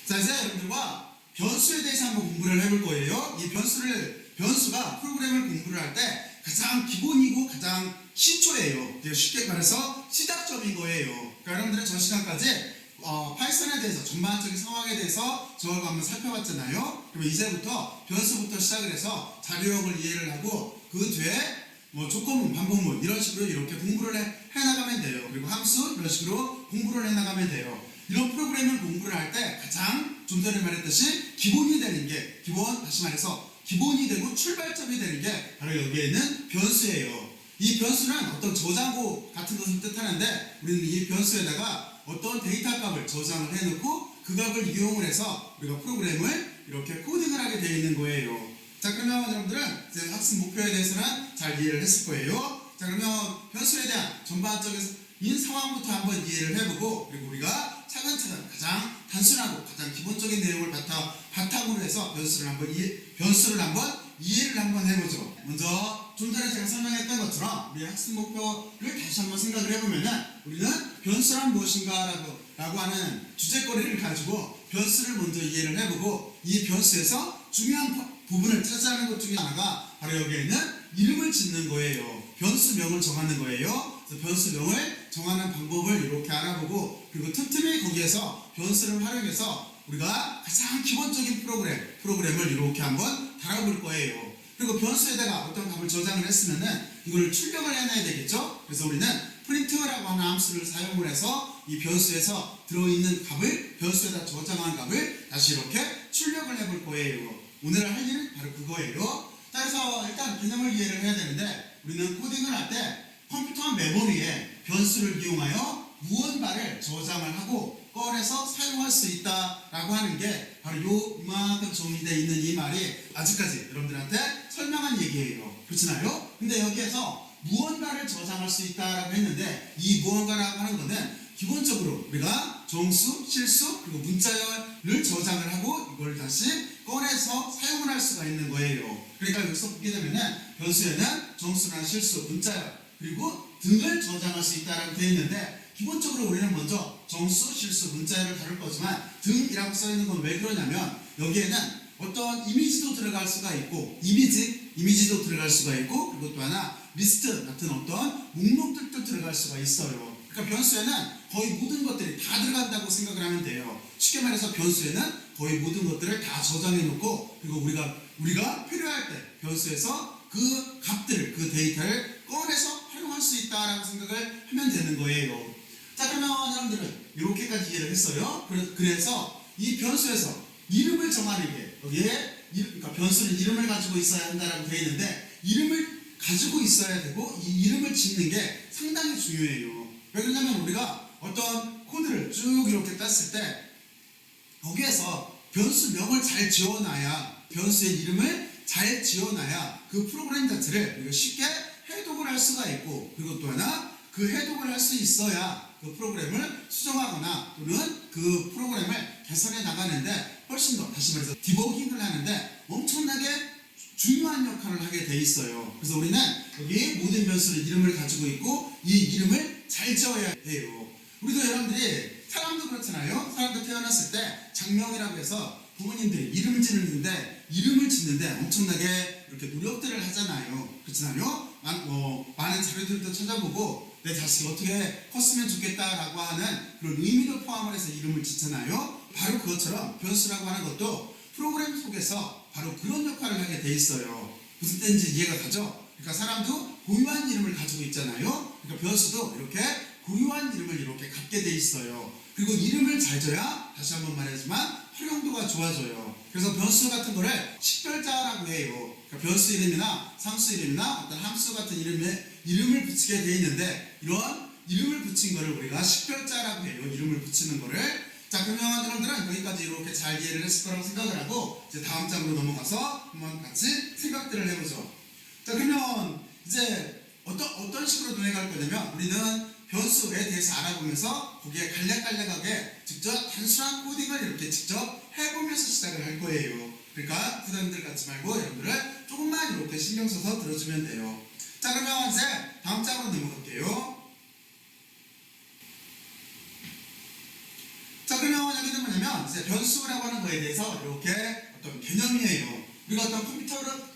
자, 이제 여러분들과 변수에 대해서 한번 공부를 해볼 거예요. 이 변수가 프로그램을 공부를 할 때 가장 기본이고 가장 시초예요. 쉽게 말해서 시작점인 거예요. 그러니까 여러분들은 전 시간까지 파이썬에 대해서 전반적인 상황에 대해서 저하고 한번 살펴봤잖아요. 그러면 이제부터 변수부터 시작을 해서 자료형을 이해를 하고 그 뒤에 조건문, 반복문 이런 식으로 이렇게 공부를 해나가면 돼요. 그리고 함수 이런 식으로 공부를 해나가면 돼요. 이런 프로그램을 공부를 할 때 가장 좀 전에 말했듯이 기본이 되는 게 다시 말해서 기본이 되고 출발점이 되는 게 바로 여기에 있는 변수예요. 이 변수는 어떤 저장고 같은 것을 뜻하는데 우리는 이 변수에다가 어떤 데이터 값을 저장을 해놓고 그 값을 이용을 해서 우리가 프로그램을 이렇게 코딩을 하게 되어 있는 거예요. 자, 그러면 여러분들은 이제 학습 목표에 대해서는 잘 이해를 했을 거예요. 자, 그러면 변수에 대한 전반적인 상황부터 한번 이해를 해보고 그리고 우리가 차근차근 가장 단순하고 가장 기본적인 내용을 바탕으로 해서 변수를 한번 이해를 한번 해보죠. 먼저 좀 전에 제가 설명했던 것처럼 우리 학습 목표를 다시 한번 생각을 해보면은 우리는 변수란 무엇인가 라고 하는 주제거리를 가지고 변수를 먼저 이해를 해보고 이 변수에서 중요한 부분을 차지하는 것 중에 하나가 바로 여기에 있는 이름을 짓는 거예요. 변수명을 정하는 거예요. 그래서 변수명을 정하는 방법을 이렇게 알아보고 그리고 틈틈이 거기에서 변수를 활용해서 우리가 가장 기본적인 프로그램을 이렇게 한번 달아볼 거예요. 그리고 변수에다가 어떤 값을 저장을 했으면은 이걸 출력을 해놔야 되겠죠. 그래서 우리는 프린트라고 하는 함수를 사용을 해서 이 변수에서 들어있는 값을 변수에다 저장한 값을 다시 이렇게 출력을 해볼 거예요. 오늘 할 일은 바로 그거예요. 자, 그래서 일단 개념을 이해를 해야 되는데 우리는 코딩을 할 때 컴퓨터 메모리에 변수를 이용하여 무언가를 저장을 하고 꺼내서 사용할 수 있다라고 하는 게 바로 이만큼 정리되어 있는 이 말이 아직까지 여러분들한테 설명한 얘기예요. 그렇잖아요? 근데 여기에서 무언가를 저장할 수 있다라고 했는데 이 무언가라고 하는 거는 기본적으로 우리가 정수, 실수, 그리고 문자열을 저장을 하고 이걸 다시 꺼내서 사용을 할 수가 있는 거예요. 그러니까 여기서 보게 되면은 변수에는 정수나 실수, 문자열, 그리고 등을 저장할 수 있다라고 되어 있는데 기본적으로 우리는 먼저 정수, 실수, 문자열을 다룰 거지만 등이라고 써 있는 건 왜 그러냐면 여기에는 어떤 이미지도 들어갈 수가 있고 이미지도 들어갈 수가 있고 그리고 또 하나 리스트 같은 어떤 목록들도 들어갈 수가 있어요. 그러니까 변수에는 거의 모든 것들이 다 들어간다고 생각을 하면 돼요. 쉽게 말해서 변수에는 거의 모든 것들을 다 저장해 놓고 그리고 우리가 필요할 때 변수에서 그 값들을 그 데이터를 꺼내서 활용할 수 있다라고 생각을 하면 되는 거예요. 자, 그러면 여러분들은 이렇게까지 이해를 했어요. 그래서 이 변수에서 이름을 정하는 게 여기에 그러니까 변수는 이름을 가지고 있어야 한다라고 되어 있는데 이름을 가지고 있어야 되고 이 이름을 짓는 게 상당히 중요해요. 왜 그러냐면 우리가 어떤 코드를 쭉 이렇게 땄을 때 거기에서 변수명을 잘 지어놔야 변수의 이름을 잘 지어놔야 그 프로그램 자체를 우리가 쉽게 해독을 할 수가 있고 그리고 또 하나 그 해독을 할 수 있어야 그 프로그램을 수정하거나 또는 그 프로그램을 개선해 나가는데 훨씬 더 다시 말해서 디버깅을 하는데 엄청나게 중요한 역할을 하게 돼 있어요. 그래서 우리는 여기 모든 변수는 이름을 가지고 있고 이 이름을 잘 지어야 해요. 우리도 여러분들이 사람도 그렇잖아요. 사람도 태어났을 때 장명이라고 해서 부모님들이 이름을 짓는데 엄청나게 이렇게 노력들을 하잖아요. 그렇잖아요. 많은 자료들도 찾아보고 내 자식이 어떻게 컸으면 좋겠다라고 하는 그런 의미도 포함을 해서 이름을 짓잖아요. 바로 그것처럼 변수라고 하는 것도 프로그램 속에서 바로 그런 역할을 하게 돼 있어요. 무슨 뜻인지 이해가 가죠? 그러니까 사람도 고유한 이름을 가지고 있잖아요. 그러니까 변수도 이렇게 고유한 이름을 이렇게 갖게 돼 있어요. 그리고 이름을 잘 줘야 다시 한번 말하지만 활용도가 좋아져요. 그래서 변수 같은 거를 식별자라고 해요. 그러니까 변수 이름이나 상수 이름이나 어떤 함수 같은 이름을 붙이게 돼 있는데 이런 이름을 붙인 거를 우리가 식별자라고 해요. 이름을 붙이는 거를. 자, 그러면 여러분들은 여기까지 이렇게 잘 이해를 했을 거라고 생각을 하고 이제 다음 장으로 넘어가서 한번 같이 생각들을 해보죠. 자, 그러면 이제 어떤 식으로 진행할 거냐면 우리는 변수에 대해서 알아보면서 거기에 간략간략하게 직접 단순한 코딩을 이렇게 직접 해보면서 시작을 할 거예요. 그러니까 부담들 갖지 말고 여러분들은 조금만 이렇게 신경 써서 들어주면 돼요. 자, 그러면 이제 다음 장으로 넘어갈게요. 자, 그러면 여기는 뭐냐면 이제 이제 변수라고 하는 거에 대해서 이렇게 어떤 개념이에요. 우리가 어떤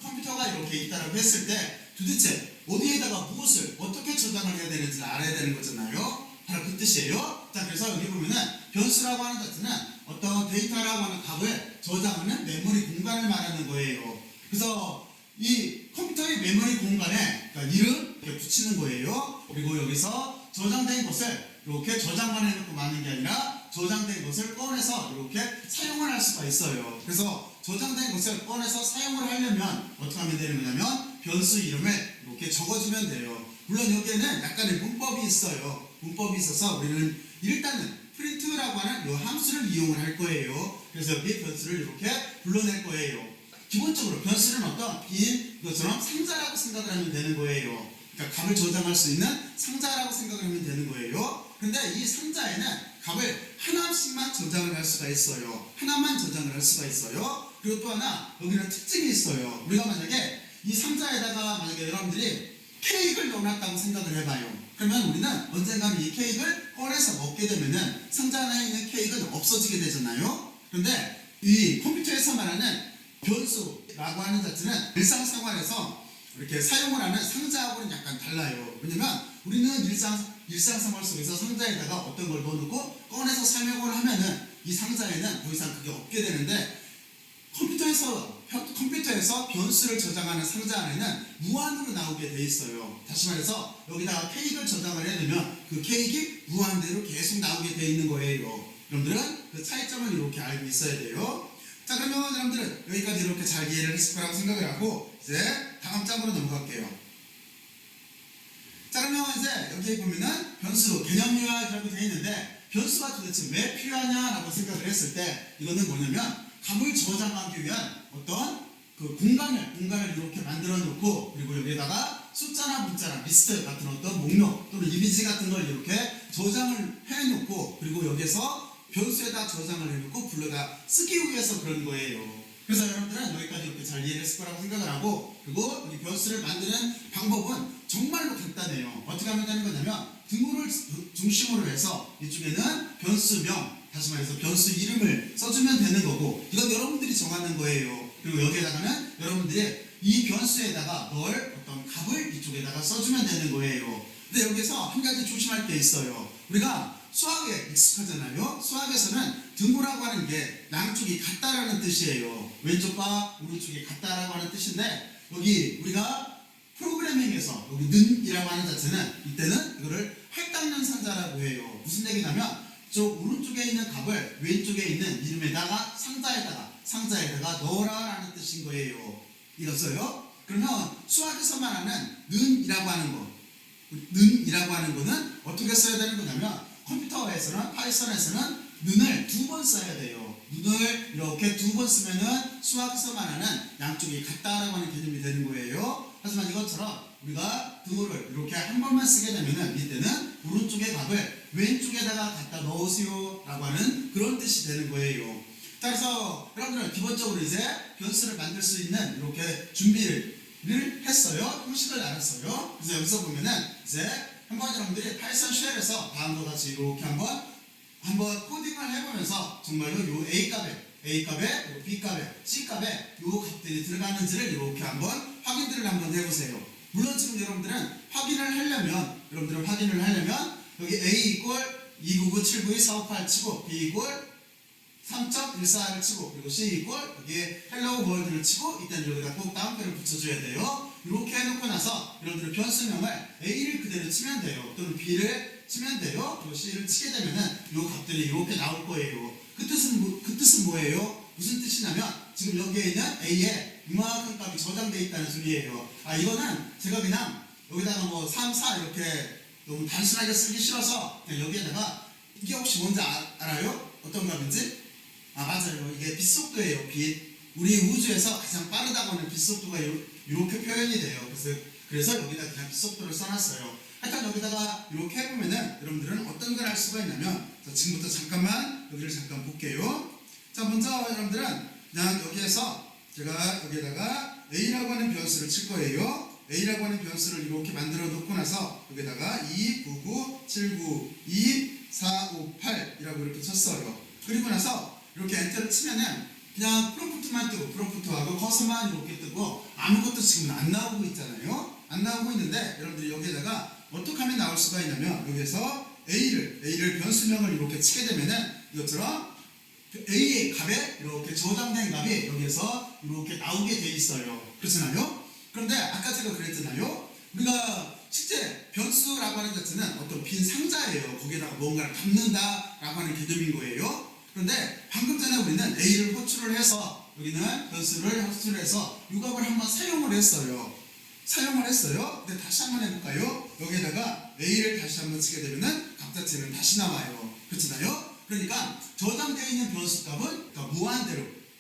컴퓨터가 이렇게 있다라고 했을 때 도대체 어디에다가 무엇을 어떻게 저장을 해야 되는지 알아야 되는 거잖아요. 바로 그 뜻이에요. 자, 그래서 여기 보면은 변수라고 하는 자체는 어떤 데이터라고 하는 값을 저장하는 메모리 공간을 말하는 거예요. 그래서 이 컴퓨터의 메모리 공간에 그러니까 이름 이렇게 붙이는 거예요. 그리고 여기서 저장된 것을 이렇게 저장만 해놓고 마는 게 아니라 저장된 것을 꺼내서 이렇게 사용을 할 수가 있어요. 그래서 저장된 것을 꺼내서 사용을 하려면 어떻게 하면 되는 거냐면 변수 이름을 이렇게 적어주면 돼요. 물론 여기에는 약간의 문법이 있어요. 문법이 있어서 우리는 일단은 프린트라고 하는 이 함수를 이용을 할 거예요. 그래서 여기 변수를 이렇게 불러낼 거예요. 기본적으로 변수는 어떤 빈 것처럼 상자라고 생각을 하면 되는 거예요. 그러니까 값을 저장할 수 있는 상자라고 생각을 하면 되는 거예요. 근데 이 상자에는 값을 하나씩만 저장을 할 수가 있어요. 하나만 저장을 할 수가 있어요. 그리고 또 하나 여기는 특징이 있어요. 우리가 만약에 이 상자에다가 만약에 여러분들이 케이크를 넣어놨다고 생각을 해봐요. 그러면 우리는 언젠가는 이 케이크를 꺼내서 먹게 되면은 상자 안에 있는 케이크는 없어지게 되잖아요. 그런데 이 컴퓨터에서 말하는 변수라고 하는 자체는 일상생활에서 이렇게 사용을 하는 상자하고는 약간 달라요. 왜냐면 우리는 일상생활 속에서 상자에다가 어떤 걸 넣어놓고 꺼내서 사용을 하면은 이 상자에는 더 이상 그게 없게 되는데 컴퓨터에서 변수를 저장하는 상자 안에는 무한으로 나오게 돼 있어요. 다시 말해서 여기다가 케이크를 저장을 해두면 그 케이크 무한대로 계속 나오게 돼 있는 거예요. 여러분들은 그 차이점을 이렇게 알고 있어야 돼요. 자, 그러면 여러분들은 여기까지 이렇게 잘 이해를 했을 거라고 생각을 하고 이제 다음 장으로 넘어갈게요. 자, 그러면 이제 여기 보면은 변수 개념 요약이라고 되어 있는데 변수가 도대체 왜 필요하냐라고 생각을 했을 때 이거는 뭐냐면 값을 저장하기 위한 어떤 그 공간을 이렇게 만들어 놓고 그리고 여기에다가 숫자나 문자나 리스트 같은 어떤 목록 또는 이미지 같은 걸 이렇게 저장을 해 놓고 그리고 여기서 변수에다 저장을 해 놓고 불러다 쓰기 위해서 그런 거예요. 그래서 여러분들은 여기까지 이렇게 잘 이해를 했을 거라고 생각을 하고 그리고 이 변수를 만드는 방법은 정말로 간단해요. 어떻게 하면 되는 거냐면 등호를 중심으로 해서 이쪽에는 변수명 다시 말해서 변수 이름을 써주면 되는 거고 이건 여러분들이 정하는 거예요. 그리고 여기에다가는 여러분들이 이 변수에다가 넣을 어떤 값을 이쪽에다가 써주면 되는 거예요. 근데 여기서 한 가지 조심할 게 있어요. 우리가 수학에 익숙하잖아요. 수학에서는 등호라고 하는 게 양쪽이 같다라는 뜻이에요. 왼쪽과 오른쪽이 같다라고 하는 뜻인데 여기 우리가 프로그래밍에서 여기 는이라고 하는 자체는 이때는 이거를 할당량 상자라고 해요. 무슨 얘기냐면 저 오른쪽에 있는 값을 왼쪽에 있는 이름에다가 상자에다가 넣어라라는 뜻인 거예요. 이겼어요? 그러면 수학에서 말하는 는이라고 하는 거는 어떻게 써야 되는 거냐면 컴퓨터에서는 파이썬에서는 는을 2번 써야 돼요. 는을 이렇게 2번 쓰면은 수학에서 말하는 양쪽이 같다라고 하는 개념이 되는 거예요. 하지만 이것처럼 우리가 등호를 이렇게 한 번만 쓰게 되면은 이때는 오른쪽의 값을 왼쪽에다가 갖다 넣으세요 라고 하는 그런 뜻이 되는 거예요. 자, 그래서 여러분들은 기본적으로 이제 변수를 만들 수 있는 이렇게 준비를 했어요. 형식을 알았어요. 그래서 여기서 보면은 이제 한번 여러분들이 파이썬 쉘에서 다음과 같이 이렇게 한번 코딩을 해보면서 정말로 요 A값에 B값에 C값에 요 값들이 들어가는지를 이렇게 한번 확인들을 한번 해보세요. 물론 지금 여러분들은 확인을 하려면 여기 A 이꼴 299, 458 치고 B 이꼴 3.14를 치고 그리고 C 이꼴 여기에 헬로우 월드를 치고 이때는 여기다 꼭 다음표를 붙여줘야 돼요. 이렇게 해놓고 나서 여러분들은 변수명을 A를 그대로 치면 돼요. 또는 B를 치면 돼요. 그리고 C를 치게 되면은 요 값들이 이렇게 나올 거예요. 그 뜻은 뭐예요? 무슨 뜻이냐면 지금 여기에 있는 A에 이만큼 값이 저장되어 있다는 소리예요. 이거는 제가 그냥 여기다가 뭐 3, 4 이렇게 너무 단순하게 쓰기 싫어서 그냥 여기에다가 이게 혹시 뭔지 알아요? 어떤 값인지? 맞아요. 이게 빛속도예요. 빛. 우리 우주에서 가장 빠르다고 하는 빛속도가 이렇게 표현이 돼요. 그래서 여기다 그냥 빛속도를 써놨어요. 하여튼 여기다가 이렇게 해보면은 여러분들은 어떤 걸 할 수가 있냐면 지금부터 잠깐만 여기를 잠깐 볼게요. 자, 먼저 여러분들은 그냥 여기에서 제가 여기에다가 A라고 하는 변수를 칠 거예요. A라고 하는 변수를 이렇게 만들어 놓고 나서 여기다가 2, 9, 9, 7, 9, 2, 4, 5, 8이라고 이렇게 쳤어요. 그리고 나서 이렇게 엔터를 치면은 그냥 프롬프트만 뜨고 프롬프트하고 커서만 이렇게 뜨고 아무것도 지금 안 나오고 있잖아요. 안 나오고 있는데 여러분들이 여기에다가 어떻게 하면 나올 수가 있냐면 여기에서 A를 변수명을 이렇게 치게 되면은 이것처럼 A의 값에 이렇게 저장된 값이 여기에서 이렇게 나오게 돼 있어요. 그렇잖아요? 그런데 아까 제가 그랬잖아요. 우리가 실제 변수라고 하는 자체는 어떤 빈 상자예요. 거기에다가 뭔가를 담는다라고 하는 개념인 거예요. 그런데 방금 전에 우리는 A를 호출을 해서 여기는 변수를 호출해서 이 값을 한번 사용을 했어요. 근데 다시 한번 해볼까요? 여기에다가 A를 다시 한번 치게 되면은 값 자체는 다시 나와요. 그렇잖아요? 그러니까 저장되어 있는 변수 값은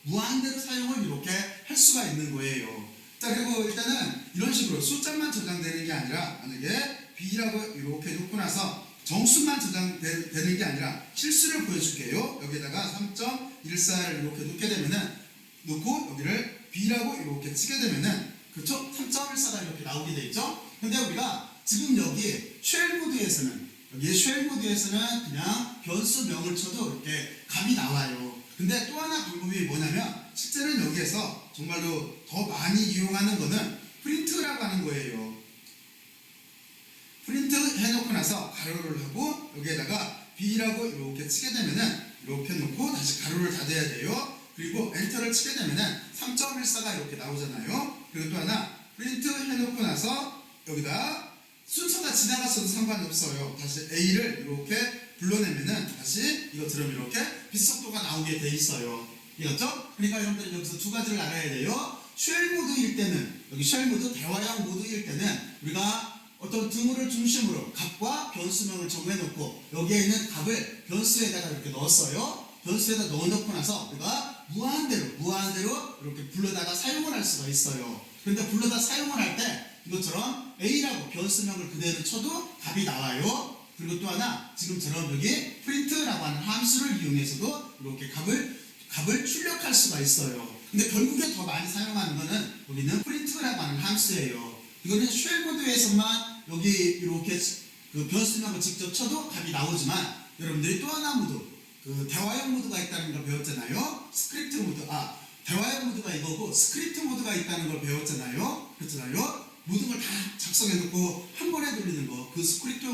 무한대로 사용을 이렇게 할 수가 있는 거예요. 자, 그리고 일단은 이런 식으로 숫자만 저장되는 게 아니라 만약에 B라고 이렇게 놓고 나서 정수만 저장되는 게 아니라 실수를 보여줄게요. 여기에다가 3.14를 이렇게 놓게 되면은 놓고 여기를 B라고 이렇게 치게 되면은 그렇죠? 3.14가 이렇게 나오게 돼 있죠? 근데 우리가 지금 여기 쉘 모드에서는 그냥 변수명을 쳐도 이렇게 값이 나와요. 근데 또 하나 방법이 뭐냐면 실제는 여기에서 정말로 더 많이 이용하는 거는 프린트라고 하는 거예요. 프린트 해놓고 나서 가로를 하고 여기에다가 B라고 이렇게 치게 되면은 이렇게 놓고 다시 가로를 닫아야 돼요. 그리고 엔터를 치게 되면은 3.14가 이렇게 나오잖아요. 그리고 또 하나 프린트 해놓고 나서 여기다 순서가 지나갔어도 상관이 없어요. 다시 A를 이렇게 불러내면은 다시 이것처럼 이렇게 빛속도가 나오게 돼 있어요. 이겼죠? 그러니까 여러분들이 여기서 두 가지를 알아야 돼요. 쉘 모드일 때는 여기 쉘 모드 대화형 모드일 때는 우리가 어떤 드물을 중심으로 값과 변수명을 정해놓고 여기에 있는 값을 변수에다가 이렇게 넣었어요. 변수에다 넣어놓고 나서 우리가 무한대로 이렇게 불러다가 사용을 할 수가 있어요. 그런데 불러다 사용을 할 때 이것처럼 A라고 변수명을 그대로 쳐도 값이 나와요. 그리고 또 하나 지금처럼 여기 프린트라고 하는 함수를 이용해서도 이렇게 값을 출력할 수가 있어요. 근데 결국에 더 많이 사용하는 거는 여기는 프린트라고 하는 함수예요. 이거는 쉘 모드에서만 여기 이렇게 그 변수명을 직접 쳐도 값이 나오지만 여러분들이 또 하나 모드 그 대화형 모드가 있다는 걸 배웠잖아요. 스크립트 모드 대화형 모드가 이거고 스크립트 모드가 있다는 걸 배웠잖아요. 그렇잖아요. 모든 걸 다 작성해놓고 한 번에 돌리는 거 그 스크립트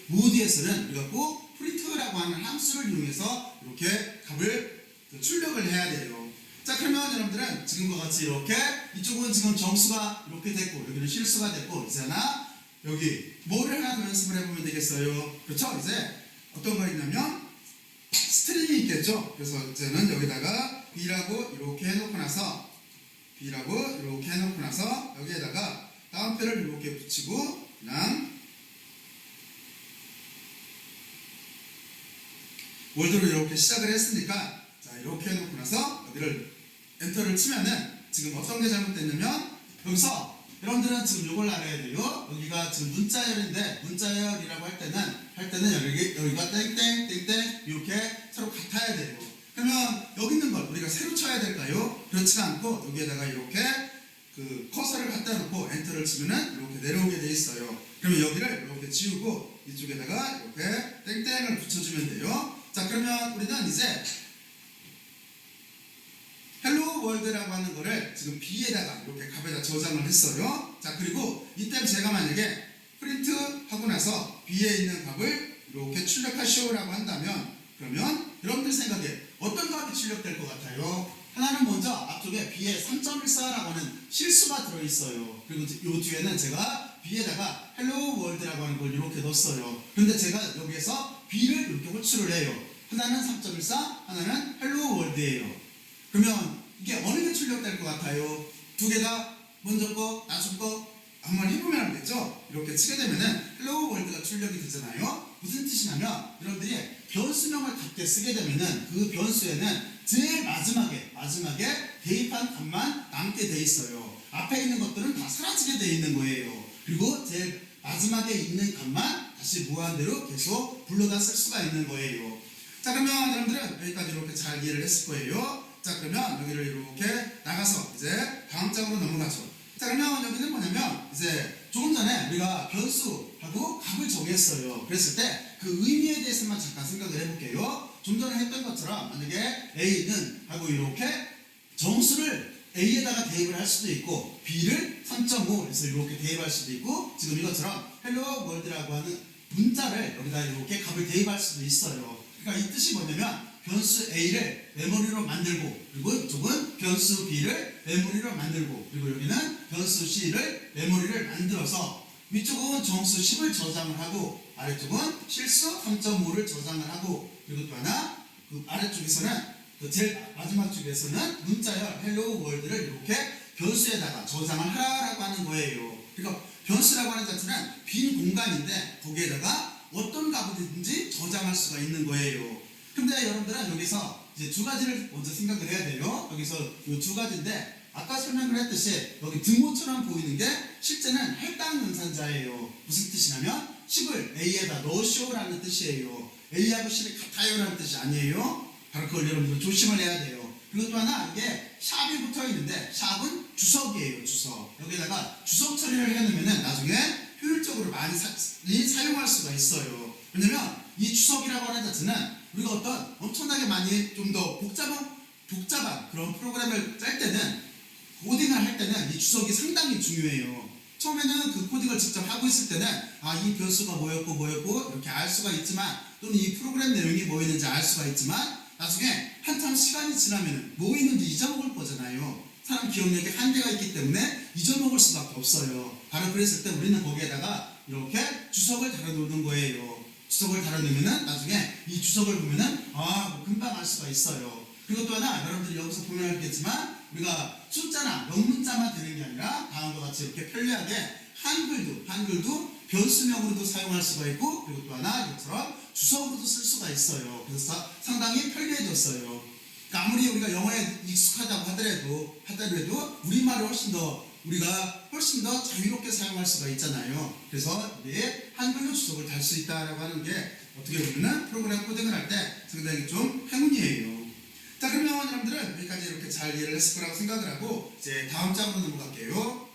모드에서는 우리가 꼭 프린트라고 하는 함수를 이용해서 이렇게 값을 출력을 해야 돼요. 자, 그러면 여러분들은 지금과 같이 이렇게 이쪽은 지금 정수가 이렇게 됐고 여기는 실수가 됐고 이제 하나 여기 뭐를 하나 더 연습을 해보면 되겠어요. 그렇죠? 이제 어떤 거 있냐면 스트링이 있겠죠. 그래서 이제는 여기다가 B라고 이렇게 해놓고 나서 여기에다가 다운표를 이렇게 붙이고 그냥 월드로 이렇게 시작을 했으니까 자 이렇게 해놓고 나서 여기를 엔터를 치면은 지금 어떤 게 잘못됐냐면 여기서 여러분들은 지금 이걸 알아야 돼요. 여기가 지금 문자열인데 문자열이라고 할 때는 여기가 땡땡 이렇게 서로 같아야 돼요. 그러면 여기 있는 걸 우리가 새로 쳐야 될까요? 그렇지가 않고 여기에다가 이렇게 그 커서를 갖다 놓고 엔터를 치면은 이렇게 내려오게 돼 있어요. 그러면 여기를 이렇게 지우고 이쪽에다가 이렇게 땡땡을 붙여주면 돼요. 자, 그러면 우리는 이제 헬로 월드라고 하는 거를 지금 B에다가 이렇게 값에다 저장을 했어요. 자, 그리고 이때 제가 만약에 프린트 하고 나서 B에 있는 값을 이렇게 출력하시오라고 한다면 그러면 여러분들 생각에 어떤 값이 출력될 것 같아요? 하나는 먼저 앞쪽에 B에 3.14라고 하는 실수가 들어있어요. 그리고 이 뒤에는 제가 B에다가 헬로 월드라고 하는 걸 이렇게 넣었어요. 그런데 제가 여기에서 B를 이렇게 호출을 해요. 하나는 3.14, 하나는 헬로 월드예요. 그러면 이게 어느 게 출력될 것 같아요? 두 개가 먼저 거, 나중 거 한번 해보면 알겠죠? 이렇게 치게 되면은 헬로 월드가 출력이 되잖아요. 무슨 뜻이냐면 여러분들이 변수명을 갖게 쓰게 되면은 그 변수에는 제일 마지막에 대입한 값만 남게 돼 있어요. 앞에 있는 것들은 다 사라지게 돼 있는 거예요. 그리고 제일 마지막에 있는 값만 다시 무한대로 계속 불러다 쓸 수가 있는 거예요. 자, 그러면 여러분들은 여기까지 이렇게 잘 이해를 했을 거예요. 자, 그러면 여기를 이렇게 나가서 이제 다음 장으로 넘어가죠. 자, 그러면 여기는 뭐냐면 이제 조금 전에 우리가 변수하고 값을 정했어요. 그랬을 때 그 의미에 대해서만 잠깐 생각을 해볼게요. 좀 전에 했던 것처럼 만약에 A는 하고 이렇게 정수를 A에다가 대입을 할 수도 있고 B를 3.5 해서 이렇게 대입할 수도 있고 지금 이것처럼 헬로 월드라고 하는 문자를 여기다 이렇게 값을 대입할 수도 있어요. 그러니까 이 뜻이 뭐냐면 변수 A를 메모리로 만들고 그리고 이쪽은 변수 B를 메모리로 만들고 그리고 여기는 변수 C를 메모리를 만들어서 위쪽은 정수 10을 저장을 하고 아래쪽은 실수 3.5를 저장을 하고 그리고 또 하나 그 아래쪽에서는 그 제일 마지막 쪽에서는 문자열 헬로 월드를 이렇게 변수에다가 저장을 하라고 하는 거예요. 그러니까 변수라고 하는 자체는 빈 공간인데 거기에다가 어떤 값이든지 저장할 수가 있는 거예요. 근데 여러분들은 여기서 이제 두 가지를 먼저 생각을 해야 돼요. 여기서 이 두 가지인데 아까 설명을 했듯이 여기 등호처럼 보이는 게 실제는 할당 연산자예요. 무슨 뜻이냐면 10을 A에다 넣으시오라는 뜻이에요. A하고 10이 같아요라는 뜻이 아니에요. 바로 그걸 여러분들 조심을 해야 돼요. 그리고 또 하나 이게 샵이 붙어 있는데 샵은 주석이에요. 주석. 여기다가 주석 처리를 해놓으면 나중에 효율적으로 많이 사용할 수가 있어요. 왜냐면 이 주석이라고 하는 자체는 우리가 어떤 엄청나게 많이 좀 더 복잡한 그런 프로그램을 짤 때는 코딩을 할 때는 이 주석이 상당히 중요해요. 처음에는 그 코딩을 직접 하고 있을 때는 이 변수가 뭐였고 이렇게 알 수가 있지만 또는 이 프로그램 내용이 뭐 있는지 알 수가 있지만 나중에 한참 시간이 지나면 뭐 있는지 잊어먹을 거잖아요. 사람 기억력에 한계가 있기 때문에 잊어먹을 수밖에 없어요. 바로 그랬을 때 우리는 거기에다가 이렇게 주석을 달아놓는 거예요. 주석을 달아놓으면은 나중에 이 주석을 보면은 뭐 금방 알 수가 있어요. 그리고 또 하나 여러분들이 여기서 보면 알겠지만 우리가 숫자나 영문자만 되는 게 아니라 다음과 같이 이렇게 편리하게 한글도 변수명으로도 사용할 수가 있고 그리고 또 하나 이것처럼 주석으로도 쓸 수가 있어요. 그래서 상당히 편리해졌어요. 그러니까 아무리 우리가 영어에 익숙하다고 하더라도 우리말을 우리가 훨씬 더 자유롭게 사용할 수가 있잖아요. 그래서 한글로 주석을 달 수 있다라고 하는 게 어떻게 보면은 프로그램 코딩을 할 때 상당히 좀 행운이에요. 자, 그러면 여러분들은 여기까지 이렇게 잘 이해를 했을 거라고 생각을 하고 이제 다음 장으로 넘어갈게요.